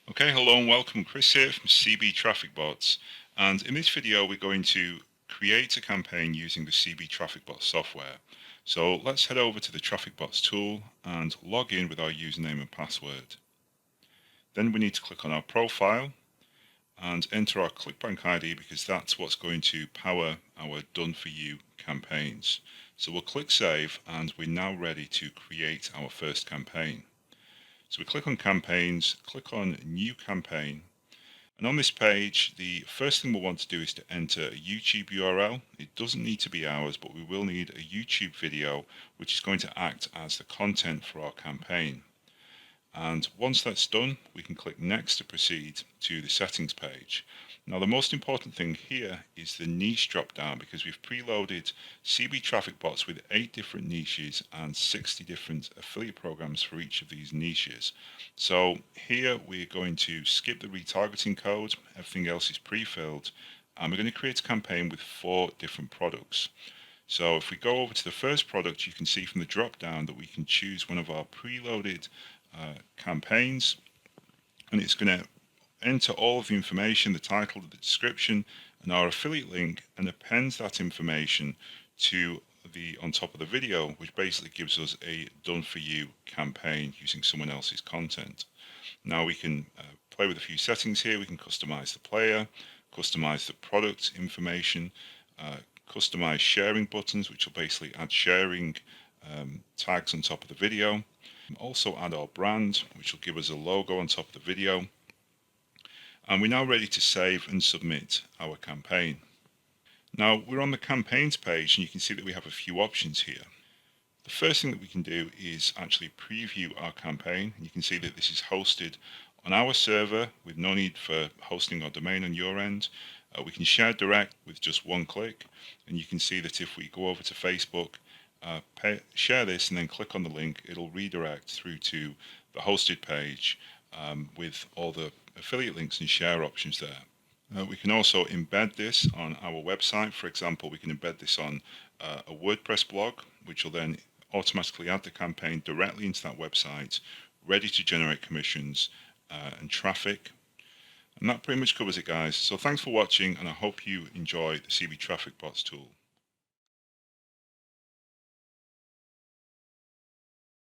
Okay, hello and welcome. Chris here from CB Traffic Bots, and in this video we're going to create a campaign using the CB Traffic Bots software. So let's head over to the Traffic Bots tool and log in with our username and password. Then we need to click on our profile and enter our ClickBank ID because that's what's going to power our done for you campaigns. So we'll click save and we're now ready to create our first campaign. So we click on campaigns, click on new campaign, and on this page the first thing we'll want to do is to enter a YouTube URL. It doesn't need to be ours, but we will need a YouTube video which is going to act as the content for our campaign. And once that's done, we can click next to proceed to the settings page. Now the most important thing here is the niche drop down, because we've preloaded CB traffic bots with 8 different niches and 60 different affiliate programs for each of these niches. So here we're going to skip the retargeting code, everything else is pre-filled, and we're going to create a campaign with 4 different products. So if we go over to the first product, you can see from the drop down that we can choose one of our preloaded campaigns, and it's going to enter all of the information, the title, the description, and our affiliate link, and appends that information to the on top of the video, which basically gives us a done for you campaign using someone else's content. Now we can play with a few settings here. We can customize the player, customize the product information, customize sharing buttons, which will basically add sharing tags on top of the video. Also add our brand, which will give us a logo on top of the video. And we're now ready to save and submit our campaign. Now we're on the campaigns page, and you can see that we have a few options here. The first thing that we can do is actually preview our campaign. You can see that this is hosted on our server with no need for hosting or domain on your end. We can share direct with just one click, and you can see that if we go over to Facebook, share this and then click on the link, it'll redirect through to the hosted page with all the affiliate links and share options there. We can also embed this on our website. For example, we can embed this on a WordPress blog, which will then automatically add the campaign directly into that website, ready to generate commissions and traffic. And that pretty much covers it, guys. So thanks for watching, and I hope you enjoy the CB Traffic Bots tool.